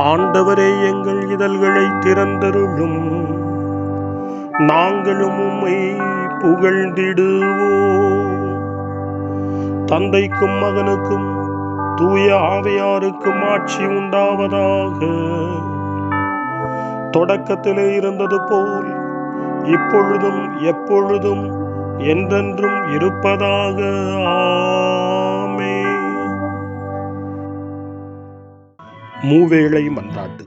ஆண்டவரே, எங்கள் இதழ்களை திறந்தருளும், நாங்களும் உம்மை புகழ்ந்திடுவோம். தந்தைக்கும் மகனுக்கும் தூய ஆவியாருக்கும் ஆட்சி உண்டாவதாக. தொடக்கத்திலே இருந்தது போல் இப்பொழுதும் எப்பொழுதும் என்றென்றும் இருப்பதாக. ஆமென். மூவேளை மன்றாட்டு.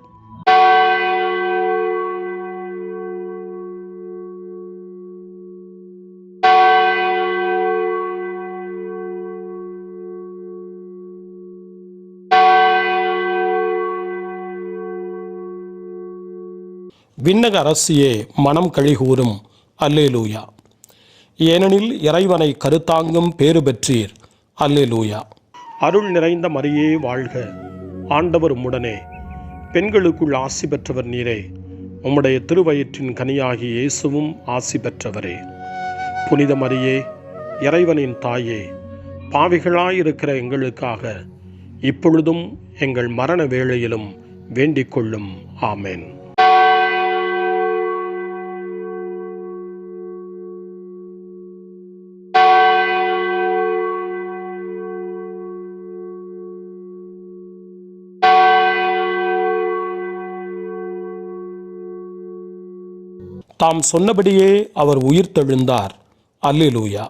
விண்ணக அரசியே, மனம் கழிகூறும். அல்லேலூயா. ஏனெனில் இறைவனை கருத்தாங்கும் பேறு பெற்றீர். அல்லேலூயா. அருள் நிறைந்த மரியே வாழ்க, ஆண்டவர் உம்முடனே, பெண்களுக்குள் ஆசி பெற்றவர் நீரே. உம்முடைய திருவயிற்றின் கனியாகி இயேசுவும் ஆசி பெற்றவரே. புனித மரியே, இறைவனின் தாயே, பாவிகளாயிருக்கிற எங்களுக்காக இப்பொழுதும் எங்கள் மரண வேளையிலும் வேண்டிக் கொள்ளும். ஆமென். தாம் சொன்னபடியே அவர் உயிர்த்தெழுந்தார். அல்லேலூயா.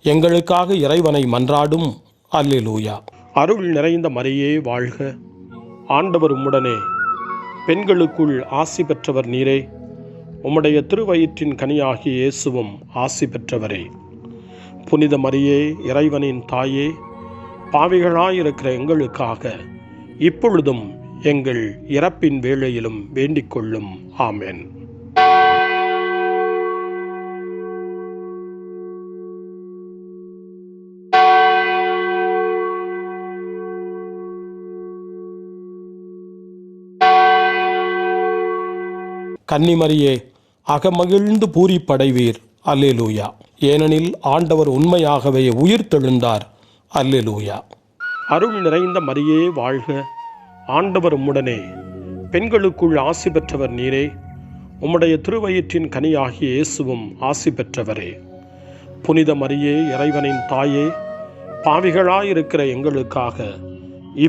எங்களுக்காக இறைவனை மன்றாடும். அல்லேலூயா. அருள் நிறைந்த மரியே வாழ்க, ஆண்டவர் உம்முடனே, பெண்களுக்குள் ஆசி பெற்றவர் நீரே. உம்முடைய திருவயிற்றின் கனியாகிய இயேசுவும் ஆசி பெற்றவரே. புனித மரியே, இறைவனின் தாயே, பாவிகளாயிருக்கிற எங்களுக்காக இப்பொழுதும் எங்கள் இறப்பின் வேளையிலும் வேண்டிக் கொள்ளும். ஆமென். கன்னிமரியே, அகமகிழ்ந்து பூரிப்படைவீர். அல்லேலூயா. ஏனெனில் ஆண்டவர் உண்மையாகவே உயிர்த்தெழுந்தார். அல்லேலூயா. அருள் நிறைந்த மரியே வாழ்க, ஆண்டவர் உம்முடனே, பெண்களுக்குள் ஆசி பெற்றவர் நீரே. உம்முடைய திருவயிற்றின் கனியாகிய இயேசுவும் ஆசி பெற்றவரே. புனித மரியே, இறைவனின் தாயே, பாவிகளாயிருக்கிற எங்களுக்காக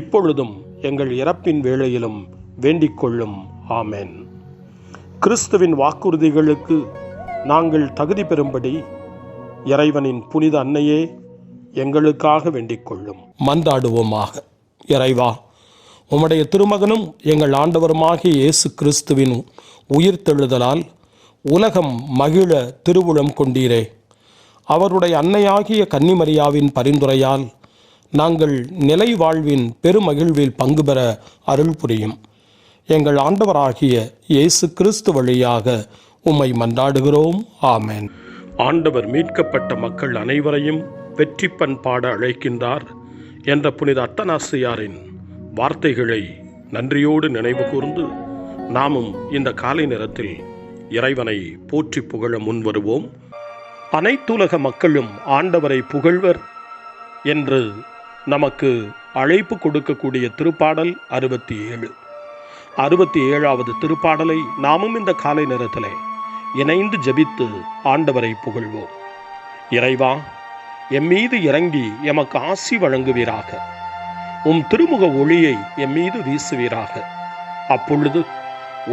இப்பொழுதும் எங்கள் இறப்பின் வேளையிலும் வேண்டிக் கொள்ளும். ஆமென். கிறிஸ்துவின் வாக்குறுதிகளுக்கு நாங்கள் தகுதி பெறும்படி இறைவனின் புனித அன்னையே, எங்களுக்காக வேண்டிக் கொள்ளும். மன்றாடுவோமாக. இறைவா, உம்முடைய திருமகனும் எங்கள் ஆண்டவருமாகிய இயேசு கிறிஸ்துவின் உயிர்த்தெழுதலால் உலகம் மகிழ திருவுளம் கொண்டீரே. அவருடைய அன்னையாகிய கன்னிமரியாவின் பரிந்துரையால் நாங்கள் நிலை வாழ்வின் பெருமகிழ்வில் பங்கு பெற அருள் புரியும். எங்கள் ஆண்டவராகிய இயேசு கிறிஸ்து வழியாக உம்மை மன்றாடுகிறோம். ஆமென். ஆண்டவர் மீட்கப்பட்ட மக்கள் அனைவரையும் வெற்றி பண்பாட அழைக்கின்றார் என்ற புனித அத்தனாசியாரின் வார்த்தைகளை நன்றியோடு நினைவு கூர்ந்து நாமும் இந்த காலை நேரத்தில் இறைவனை போற்றி புகழ முன்வருவோம். அனைத்துலக மக்களும் ஆண்டவரை புகழ்வர் என்று நமக்கு அழைப்பு கொடுக்கக்கூடிய திருப்பாடல் 67. 67வது திருப்பாடலை நாமும் இந்த காலை நேரத்திலே இணைந்து ஜெபித்து ஆண்டவரை புகழ்வோம். இறைவா, எம்மீது இறங்கி எமக்கு ஆசி வழங்குவீராக. உம் திருமுக ஒளியை எம்மீது வீசுவீராக. அப்பொழுது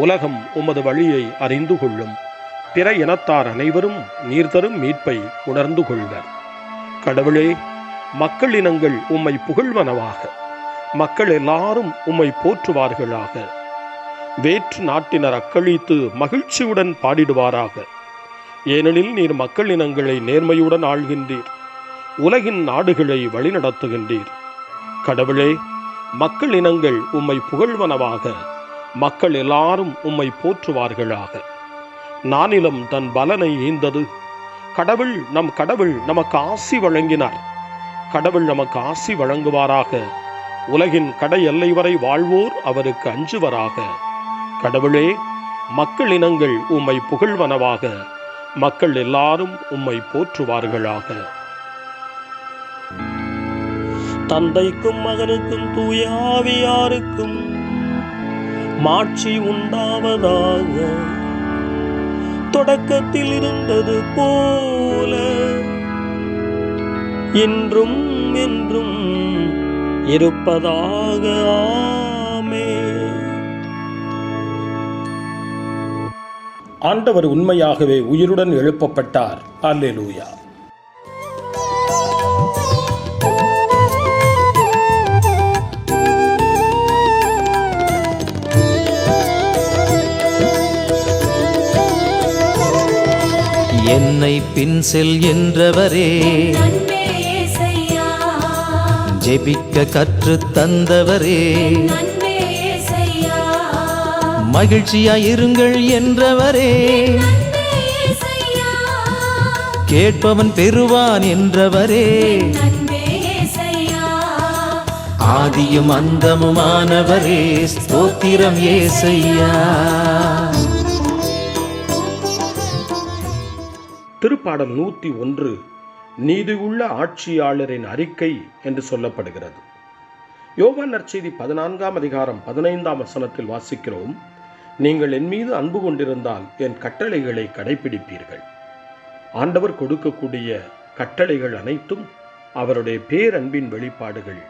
உலகம் உமது வழியை அறிந்து கொள்ளும். பிற இனத்தார் அனைவரும் நீர் தரும் மீட்பை உணர்ந்து கொள்வர். கடவுளே, மக்கள் இனங்கள் உம்மை புகழ்வனவாக. மக்கள் எல்லாரும் உம்மை போற்றுவார்களாக. வேற்று நாட்டினர் அக்களித்து மகிழ்ச்சியுடன் பாடிடுவாராக. ஏனெனில் நீர் மக்கள் இனங்களை நேர்மையுடன் ஆள்கின்றீர். உலகின் நாடுகளை வழிநடத்துகின்றீர். கடவுளே, மக்கள் இனங்கள் உம்மை புகழ்வனவாக. மக்கள் எல்லாரும் உம்மை போற்றுவார்களாக. நானிலம் தன் பலனை ஈந்தது. நம் கடவுள் நமக்கு ஆசி வழங்கினார். கடவுள் நமக்கு ஆசி வழங்குவாராக. உலகின் கடை எல்லை வரை வாழ்வோர் அவருக்கு அஞ்சுவராக. கடவுளே, மக்கள் இனங்கள் உம்மை புகழ்வனவாக. மக்கள் எல்லாரும் உம்மை போற்றுவார்களாக. தந்தைக்கும் மகனுக்கும் தூய ஆவியாருக்கும் மாட்சி உண்டாவதாக, தொடக்கத்தில் இருந்தது போல இன்றும் என்றும் இருப்பதாக. ஆமென். ஆண்டவர் உண்மையாகவே உயிருடன் எழுப்பப்பட்டார். அல்லேலூயா. என்னை பின் செல் என்றவரே, ஜெபிக்க கற்று தந்தவரே, மகிழ்ச்சியாயிருங்கள் என்றவரே, கேட்பவன் பெறுவான் என்றவரே, ஆதியும் அந்தமுமானவரே, ஸ்தோத்திரம் ஏசையா. திருப்பாடல் 101 நீதியுள்ள ஆட்சியாளரின் அறிக்கை என்று சொல்லப்படுகிறது. யோவான் நற்செய்தி 14ஆம் அதிகாரம் 15ஆம் வசனத்தில் வாசிக்கிறோம், நீங்கள் என் மீது அன்பு கொண்டிருந்தால் என் கட்டளைகளை கடைபிடிப்பீர்கள். ஆண்டவர் கொடுக்கக்கூடிய கட்டளைகள் அனைத்தும் அவருடைய பேரன்பின் வெளிப்பாடுகள்.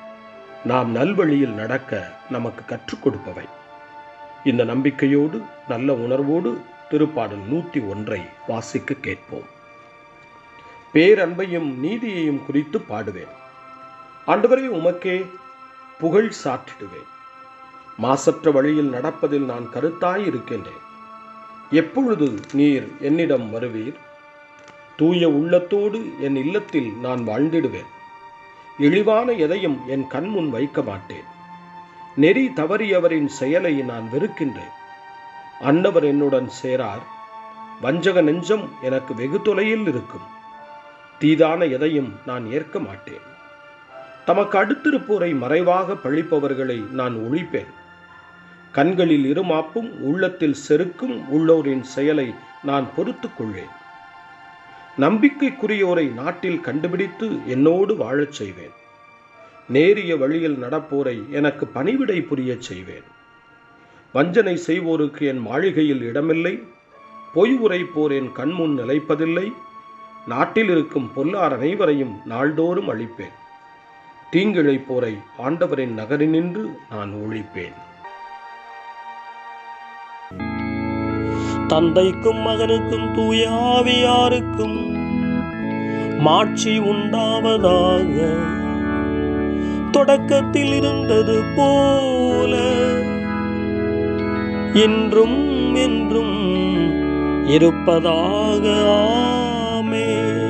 நாம் நல்வழியில் நடக்க நமக்கு கற்றுக் கொடுப்பவை. இந்த நம்பிக்கையோடு நல்ல உணர்வோடு திருப்பாடல் 101 வாசிக்க கேட்போம். பேரன்பையும் நீதியையும் குறித்து பாடுவேன். ஆண்டவரே, உமக்கே புகழ் சாற்றிடுவேன். மாசற்ற வழியில் நடப்பதில் நான் கருத்தாயிருக்கின்றேன். எப்பொழுது நீர் என்னிடம் வருவீர்? தூய உள்ளத்தோடு என் இல்லத்தில் நான் வாழ்ந்திடுவேன். இழிவான எதையும் என் கண்முன் வைக்க மாட்டேன். நெறி தவறியவரின் செயலை நான் வெறுக்கின்றேன். அன்னவர் என்னுடன் சேரார். வஞ்சக நெஞ்சம் எனக்கு வெகு தொலையில் இருக்கும். தீதான எதையும் நான் ஏற்க மாட்டேன். தமக்கு அடுத்திருப்போரை மறைவாக பழிப்பவர்களை நான் ஒழிப்பேன். கண்களில் இருமாப்பும் உள்ளத்தில் செருக்கும் உள்ளோரின் செயலை நான் பொறுத்துக் கொள்வேன். நம்பிக்கைக்குரியோரை நாட்டில் கண்டுபிடித்து என்னோடு வாழச் செய்வேன். நேரிய வழியில் நடப்போரை எனக்கு பணிவிடை புரியச் செய்வேன். வஞ்சனை செய்வோருக்கு என் மாளிகையில் இடமில்லை. பொய் உரைப்போர் என் கண்முன் நிலைப்பதில்லை. நாட்டில் இருக்கும் பொல்லார் அனைவரையும் நாள்தோறும் அழிப்பேன். தீங்கிழைப்போரை ஆண்டவரின் நகரினின்று நான் ஒழிப்பேன். தந்தைக்கும் மகனுக்கும் தூய ஆவியாருக்கும் மாட்சி உண்டாவதாக, தொடக்கத்தில் இருந்தது போல இன்றும் என்றும் இருப்பதாக. ஆமென்.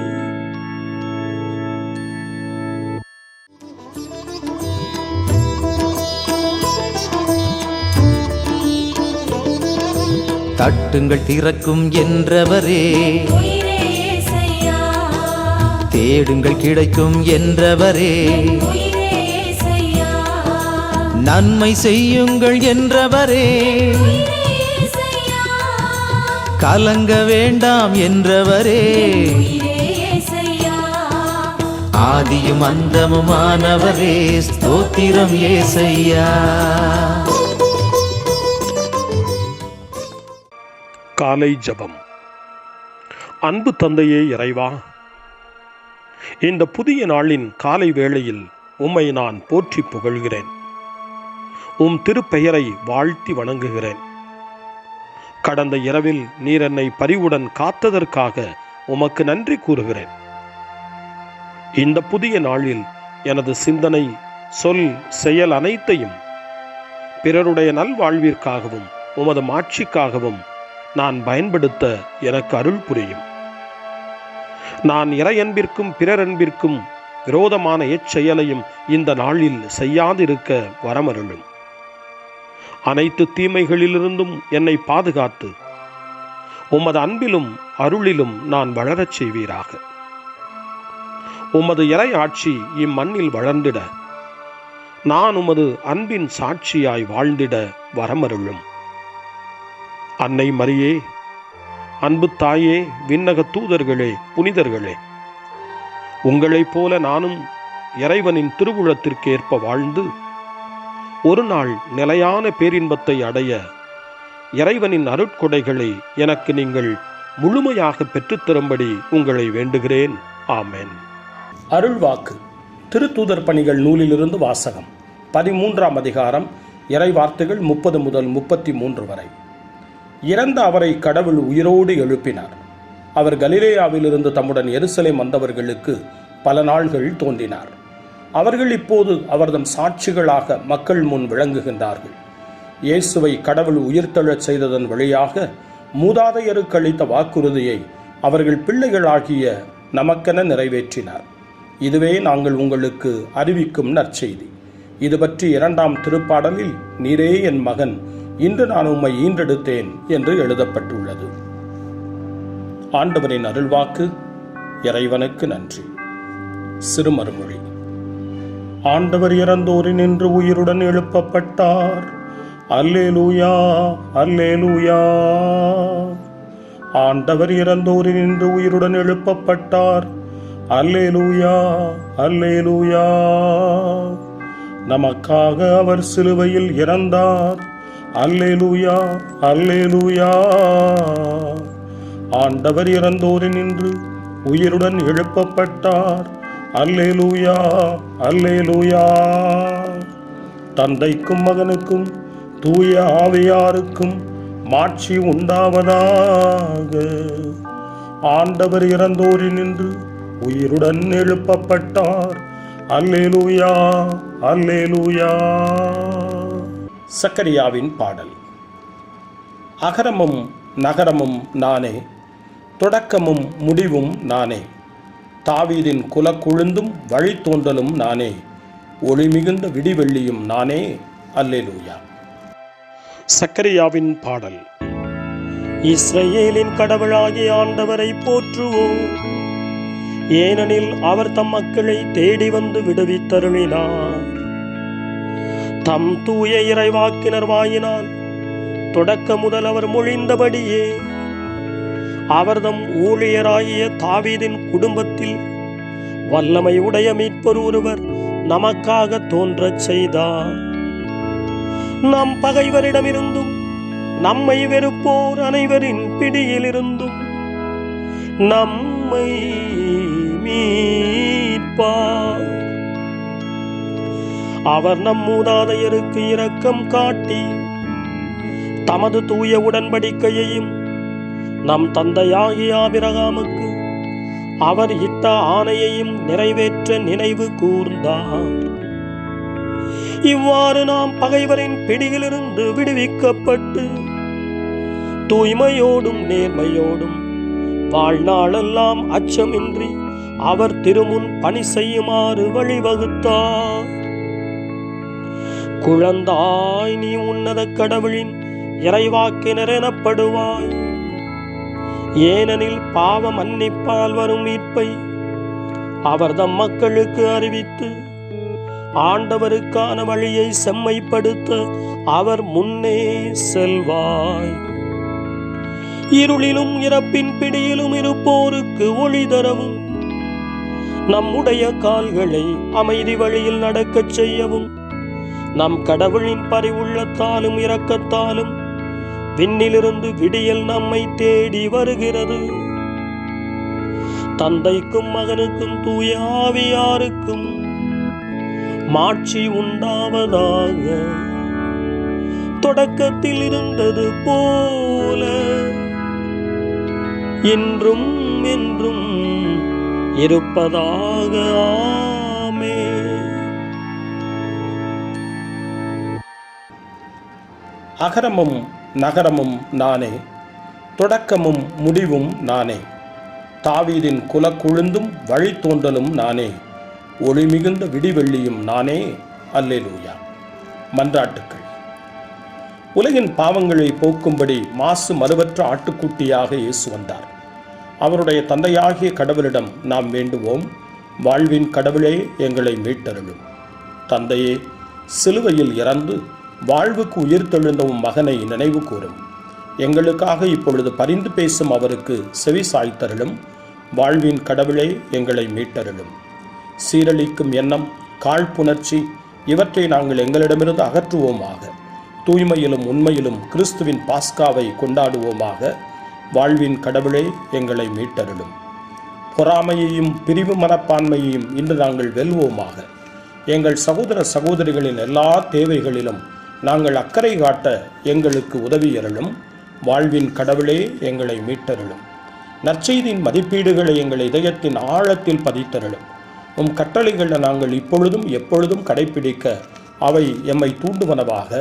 தட்டுங்கள் திறக்கும் என்றவரே, தேடுங்கள் கிடைக்கும் என்றவரே, நன்மை செய்யுங்கள் என்றவரே, கலங்க வேண்டாம் என்றவரே, ஆதியும் அந்தமுமானவரே, ஸ்தோத்திரம் ஏசையா. காலை ஜெபம். அன்பு தந்தையே இறைவா, இந்த புதிய நாளின் காலை வேளையில் உம்மை நான் போற்றி புகழ்கிறேன். உம் திருப்பெயரை வாழ்த்தி வணங்குகிறேன். கடந்த இரவில் நீர் என்னை பரிவுடன் காத்ததற்காக உமக்கு நன்றி கூறுகிறேன். இந்த புதிய நாளில் எனது சிந்தனை, சொல், செயல் அனைத்தையும் பிறருடைய நல்வாழ்விற்காகவும் உமது மாட்சிக்காகவும் நான் பயன்படுத்த எனக்கு அருள் புரியும். நான் இறையன்பிற்கும் பிறரன்பிற்கும் விரோதமான எச்செயலையும் இந்த நாளில் செய்யாதிருக்க வரமருளும். அனைத்து தீமைகளிலிருந்தும் என்னை பாதுகாத்து உமது அன்பிலும் அருளிலும் நான் வளரச் செய்வீராக. உமது இறை ஆட்சி இம்மண்ணில் வளர்ந்திட நான் உமது அன்பின் சாட்சியாய் வாழ்ந்திட வரமருளும். அன்னை மரியே, அன்பு தாயே, விண்ணக தூதர்களே, புனிதர்களே, உங்களைப் போல நானும் இறைவனின் திருவுளத்திற்கு ஏற்ப வாழ்ந்து ஒரு நாள் நிலையான பேரின்பத்தை அடைய இறைவனின் அருட்கொடைகளை எனக்கு நீங்கள் முழுமையாக பெற்றுத்தரும்படி உங்களை வேண்டுகிறேன். ஆமென். அருள்வாக்கு திருத்தூதர் பணிகள் நூலிலிருந்து வாசகம். 13ஆம் அதிகாரம், இறை வார்த்தைகள் 30 முதல் 33 வரை. இறந்த அவரை கடவுள் உயிரோடு எழுப்பினார். அவர் கலிலேயாவிலிருந்து தம்முடன் எருசலேம் வந்தவர்களுக்கு பல நாள்கள் தோன்றினார். அவர்கள் இப்போது அவர்தம் சாட்சிகளாக மக்கள் முன் விளங்குகின்றார்கள். இயேசுவை கடவுள் உயிர்த்தெழச் செய்ததன் வழியாக மூதாதையருக்கு அளித்த வாக்குறுதியை அவர்கள் பிள்ளைகளாகிய நமக்கென நிறைவேற்றினார். இதுவே நாங்கள் உங்களுக்கு அறிவிக்கும் நற்செய்தி. இது பற்றி 2ஆம் திருப்பாடலில் நீரே என் மகன், இன்று நான் உம்மை ஈன்றெடுத்தேன் என்று எழுதப்பட்டுள்ளது. ஆண்டவரின் அருள்வாக்கு. இறைவனுக்கு நன்றி. சிறுமறுமொழி. ஆண்டவர் இறந்தோரினின்று உயிருடன் எழுப்பப்பட்டார். அல்லேலூயா, அல்லேலூயா. ஆண்டவர் இறந்தோரினின்று உயிருடன் எழுப்பப்பட்டார். அல்லேலூயா, அல்லேலூயா. நமக்காக அவர் சிலுவையில் இறந்தார். அல்லேலூயா, அல்லேலூயா. ஆண்டவர் இறந்தோரினின்று உயிருடன் எழுப்பப்பட்டார். அல்லேலூயா, அல்லேலூயா. தந்தைக்கும் மகனுக்கும் தூய ஆவியாருக்கும் மாட்சி உண்டாவதாக. ஆண்டவர் இறந்தோரினின்று உயிருடன் எழுப்பப்பட்டார். அல்லேலூயா, அல்லேலூயா. சக்கரியாவின் பாடல். அகரமும் நகரமும் நானே, தொடக்கமும் முடிவும் நானே. தாவீதின் குலக்குழுந்தும் வழித்தோன்றலும் நானே, ஒளிமிகுந்த விடிவெள்ளியும் நானே. அல்லேலூயா. சக்கரியாவின் பாடல். இஸ்ரவேலின் கடவுளாகிய ஆண்டவரை போற்றுவோம். ஏனெனில் அவர் தம் மக்களை தேடி வந்து விடுவித்தருளினார். தம் தூய இறைவாக்கினர் வாயினால் தொடக்க முதல் அவர் மொழிந்தபடியே அவர்தம் ஊழியராகிய தாவீதின் குடும்பத்தில் வல்லமை உடைய மீட்பர் ஒருவர் நமக்காக தோன்றச் செய்தார். நம் பகைவரிடமிருந்தும் நம்மை வெறுப்போர் அனைவரின் பிடியிலிருந்தும் நம்மை மீட்பார். அவர் நம் மூதாதையருக்கு இரக்கம் காட்டி தமது தூய உடன்படிக்கையையும் நம் தந்தையாகிய ஆபிரகாமுக்கு அவர் இட்ட ஆணையையும் நிறைவேற்ற நினைவு கூர்ந்தார். இவ்வாறு நாம் பகைவரின் பிடியிலிருந்து விடுவிக்கப்பட்டு தூய்மையோடும் நேர்மையோடும் வாழ்நாளெல்லாம் அச்சமின்றி அவர் திருமுன் பணி செய்யுமாறு வழிவகுத்தார். குழந்தாய், நீ உன்னத கடவுளின் இறைவாக்கினர் எனப்படுவாய். ஏனெனில் பாவ மன்னிப்பால் வரும் மீட்பை அவர் தம் மக்களுக்கு அறிவித்து ஆண்டவருக்கான வழியை செம்மைப்படுத்த அவர் முன்னே செல்வாய். இருளிலும் இறப்பின் பிடியிலும் இருப்போருக்கு ஒளி தரவும் நம்முடைய கால்களை அமைதி வழியில் நடக்கச் செய்யவும் நம் கடவுளின் பரிவுள்ளத்தாலும் இரக்கத்தாலும் விண்ணிலிருந்து விடியல் நம்மை தேடி வருகிறது. தந்தைக்கும் மகனுக்கும் தூய ஆவியாருக்கும் மாட்சி உண்டாவதாக. தொடக்கத்தில் இருந்தது போல இன்றும் என்றும் இருப்பதாக. ஆமென். அகரமும் நகரமும் நானே, தொடக்கமும் முடிவும் நானே. தாவீதின் குலக்குழுந்தும் வழித்தோன்றலும் நானே, ஒளிமிகுந்த விடிவெள்ளியும் நானே. அல்லேலூயா. மன்றாட்டுக்கள். உலகின் பாவங்களை போக்கும்படி மாசு மறுவற்ற ஆட்டுக்குட்டியாக இயேசு வந்தார். அவருடைய தந்தையாகிய கடவுளிடம் நாம் வேண்டுவோம், வாழ்வின் கடவுளே எங்களை மீட்டருளும். தந்தையே, சிலுவையில் இறந்து வாழ்வுக்கு உயிர்த்தெழுந்த மகனை நினைவு கூறும். எங்களுக்காக இப்பொழுது பரிந்து பேசும் அவருக்கு செவி சாய்த்தருளும். வாழ்வின் கடவுளே எங்களை மீட்டருளும். சீரழிக்கும் எண்ணம், காழ்ப்புணர்ச்சி, இவற்றை நாங்கள் எங்களிடமிருந்து அகற்றுவோமாக. தூய்மையிலும் உண்மையிலும் கிறிஸ்துவின் பாஸ்காவை கொண்டாடுவோமாக. வாழ்வின் கடவுளே, எங்களை மீட்டருளும். பொறாமையையும் பிரிவு மனப்பான்மையையும் இன்று நாங்கள் வெல்வோமாக. எங்கள் சகோதர சகோதரிகளின் எல்லா தேவைகளிலும் நாங்கள் அக்கறை காட்ட எங்களுக்கு உதவியருளும். வாழ்வின் கடவுளே, எங்களை மீட்டருளும். நற்செய்தியின் மதிப்பீடுகளை எங்கள் இதயத்தின் ஆழத்தில் பதித்தருளும். உம் கட்டளைகளை நாங்கள் இப்பொழுதும் எப்பொழுதும் கடைப்பிடிக்க அவை எம்மை தூண்டுவனவாக.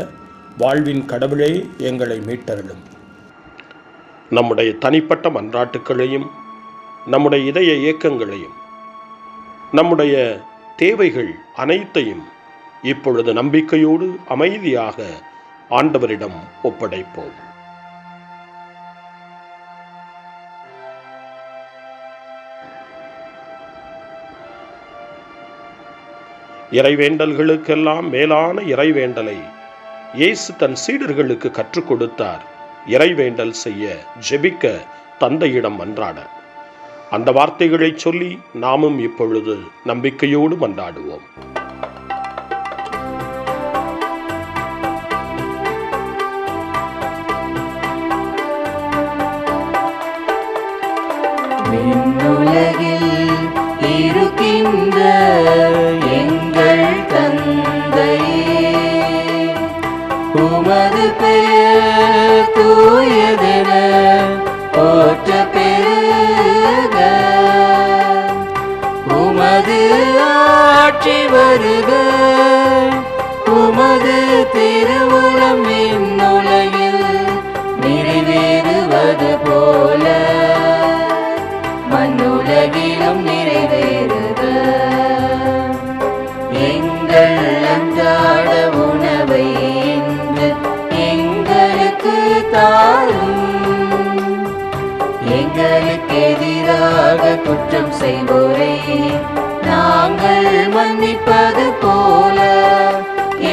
வாழ்வின் கடவுளே, எங்களை மீட்டருளும். நம்முடைய தனிப்பட்ட மன்றாட்டுக்களையும் நம்முடைய இதய இயக்கங்களையும் நம்முடைய தேவைகள் அனைத்தையும் இப்பொழுது நம்பிக்கையோடு அமைதியாக ஆண்டவரிடம் ஒப்படைப்போம். இறைவேண்டல்களுக்கெல்லாம் மேலான இறைவேண்டலை இயேசு தன் சீடர்களுக்கு கற்றுக் கொடுத்தார். இறைவேண்டல் செய்ய, ஜெபிக்க, தந்தையிடம் மன்றாட. அந்த வார்த்தைகளை சொல்லி நாமும் இப்பொழுது நம்பிக்கையோடு மன்றாடுவோம். விண்ணுலகில் இருக்கின்ற எங்கள் தந்தையே, உமது பெயர் தூயதென போற்ற பெருக. உமது ஆட்சி வருக. உமது திருவுளம் விண்ணுலகில் நிறைவேறுவது போல மண்ணுலகிலும் நிறைவேறுக. எங்கள் அன்றாட உணவை இன்று எங்களுக்கு தாரும். எங்களுக்கு எதிராக குற்றம் செய்வோரை நாங்கள் மன்னிப்பது போல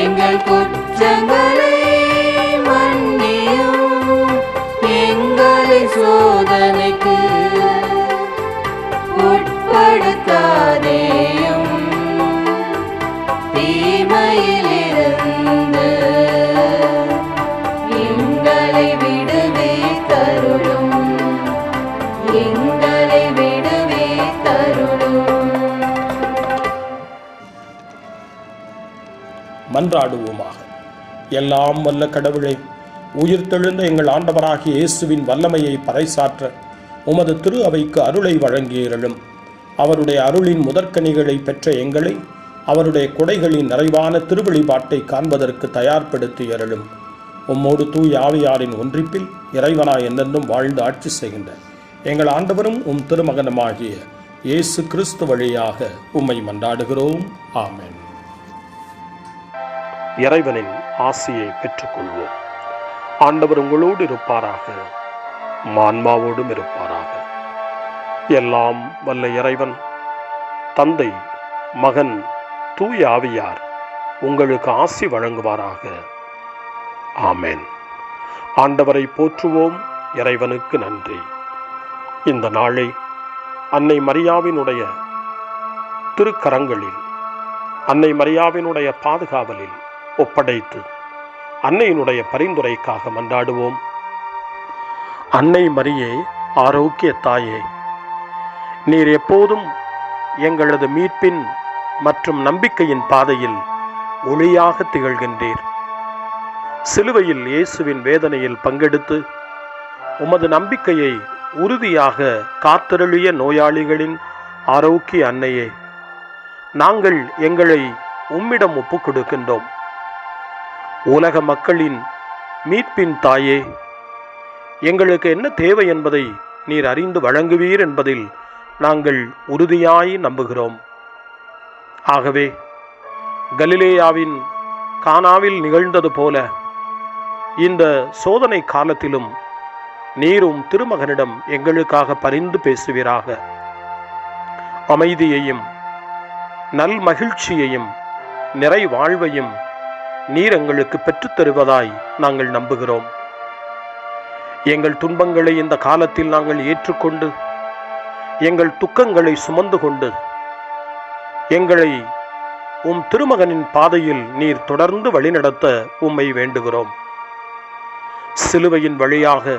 எங்கள் குற்றங்களை மன்னியும். எங்களை சோதனைக்கு உட்படுத்தாதேயும், தீமையிலிருந்து எங்களை விடுவித்தருளும். எங்களை விடுவித்தருளும். மன்றாடுவோமாக. எல்லாம் வல்ல கடவுளே, உயிர்த்தெழுந்த எங்கள் ஆண்டவராகிய இயேசுவின் வல்லமையை பறைசாற்ற உமது திரு அவைக்கு அருளை வழங்கியருளும். அவருடைய அருளின் முதற்கனிகளை பெற்ற எங்களை அவருடைய கொடைகளின் நிறைவான திருவழிபாட்டை காண்பதற்கு தயார்படுத்தியருளும். உம்மோடு தூய் ஆவியாரின் ஒன்றிப்பில் இறைவனாய் என்றென்றும் வாழ்ந்து ஆட்சி செய்கின்ற எங்கள் ஆண்டவரும் உம் திருமகனுமாகிய இயேசு கிறிஸ்து வழியாக உம்மை மன்றாடுகிறோம். ஆமென். இறைவனின் ஆசியை பெற்றுக்கொள்வோம். ஆண்டவர் உங்களோடு இருப்பாராக, ஆன்மாவோடும் இருப்பாராக. எல்லாம் வல்ல இறைவன் தந்தை, மகன், தூய ஆவியார் உங்களுக்கு ஆசி வழங்குவாராக. ஆமென். ஆண்டவரை போற்றுவோம். இறைவனுக்கு நன்றி. இந்த நாளை அன்னை மரியாவினுடைய திருக்கரங்களில், அன்னை மரியாவினுடைய பாதுகாவலில் ஒப்படைத்து அன்னையினுடைய பரிந்துரைக்காக மன்றாடுவோம். அன்னை மரியே, ஆரோக்கிய தாயே, நீர் எப்போதும் எங்களது மீட்பின் மற்றும் நம்பிக்கையின் பாதையில் ஒளியாக திகழ்கின்றீர். சிலுவையில் இயேசுவின் வேதனையில் பங்கெடுத்து உமது நம்பிக்கையை உறுதியாக காத்தருளிய நோயாளிகளின் ஆரோக்கிய அன்னையே, நாங்கள் எங்களை உம்மிடம் ஒப்புக் கொடுக்கின்றோம். உலக மக்களின் மீட்பின் தாயே, எங்களுக்கு என்ன தேவை என்பதை நீர் அறிந்து வழங்குவீர் என்பதில் நாங்கள் உறுதியாய் நம்புகிறோம். ஆகவே கலிலேயாவின் கானாவில் நிகழ்ந்தது போல இந்த சோதனை காலத்திலும் நீரும் திருமகனிடம் எங்களுக்காக பரிந்து பேசுவீராக. அமைதியையும் நல் மகிழ்ச்சியையும் நிறை வாழ்வையும் நீர் எங்களுக்கு பெற்றுத்தருவதாய் நாங்கள் நம்புகிறோம். எங்கள் துன்பங்களை இந்த காலத்தில் நாங்கள் ஏற்றுக்கொண்டு, எங்கள் துக்கங்களை சுமந்து கொண்டு, எங்களை உம் திருமகனின் பாதையில் நீர் தொடர்ந்து வழிநடத்த உம்மை வேண்டுகிறோம். சிலுவையின் வழியாக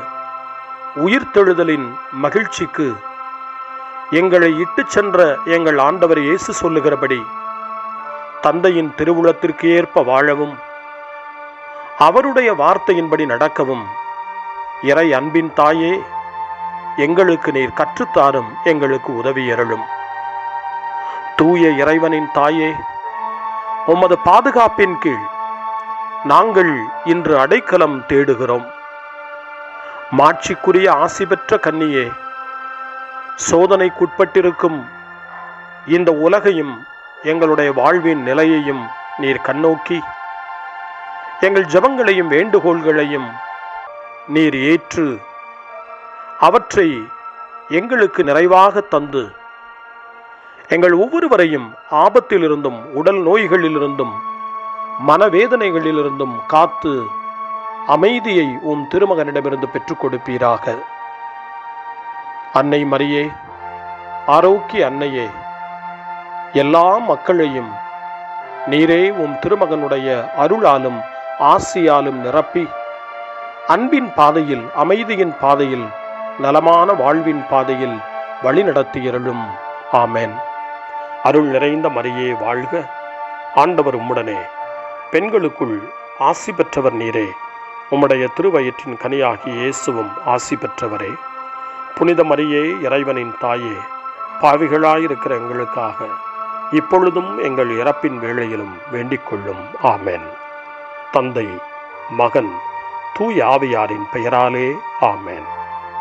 உயிர்த்தெழுதலின் மகிழ்ச்சிக்கு எங்களை இட்டுச் சென்ற எங்கள் ஆண்டவர் இயேசு சொல்லுகிறபடி தந்தையின் திருவுளத்திற்கு ஏற்ப வாழவும், அவருடைய வார்த்தையின்படி நடக்கவும் இறை அன்பின் தாயே, எங்களுக்கு நீர் கற்றுத்தாரும், எங்களுக்கு உதவி அருளும். தூய இறைவனின் தாயே, உமது பாதுகாப்பின் கீழ் நாங்கள் இன்று அடைக்கலம் தேடுகிறோம். மாட்சிக்குரிய ஆசி பெற்ற கன்னியே, சோதனைக்குட்பட்டிருக்கும் இந்த உலகையும் எங்களுடைய வாழ்வின் நிலையையும் நீர் கண்ணோக்கி எங்கள் ஜெபங்களையும் வேண்டுகோள்களையும் நீர் ஏற்று அவற்றை எங்களுக்கு நிறைவாக தந்து எங்கள் ஒவ்வொருவரையும் ஆபத்திலிருந்தும் உடல் நோய்களிலிருந்தும் மனவேதனைகளிலிருந்தும் காத்து அமைதியை உம் திருமகனிடமிருந்து பெற்றுக் கொடுப்பீராக. அன்னை மரியே, ஆரோக்கிய அன்னையே, எல்லா மக்களையும் நீரே உம் திருமகனுடைய அருளாலும் ஆசியாலும் நிரப்பி அன்பின் பாதையில், அமைதியின் பாதையில், நலமான வாழ்வின் பாதையில் வழிநடத்தியருளும். ஆமென். அருள் நிறைந்த மரியே வாழ்க, ஆண்டவர் உம்முடனே, பெண்களுக்குள் ஆசி பெற்றவர் நீரே, உம்முடைய திருவயிற்றின் கனியாகிய இயேசுவும் ஆசி பெற்றவரே. புனித மரியே, இறைவனின் தாயே, பாவிகளாயிருக்கிற எங்களுக்காக இப்பொழுதும் எங்கள் இறப்பின் வேளையிலும் வேண்டிக் கொள்ளும். ஆமென். தந்தை, மகன், தூய ஆவியாரின் பெயராலே ஆமென்.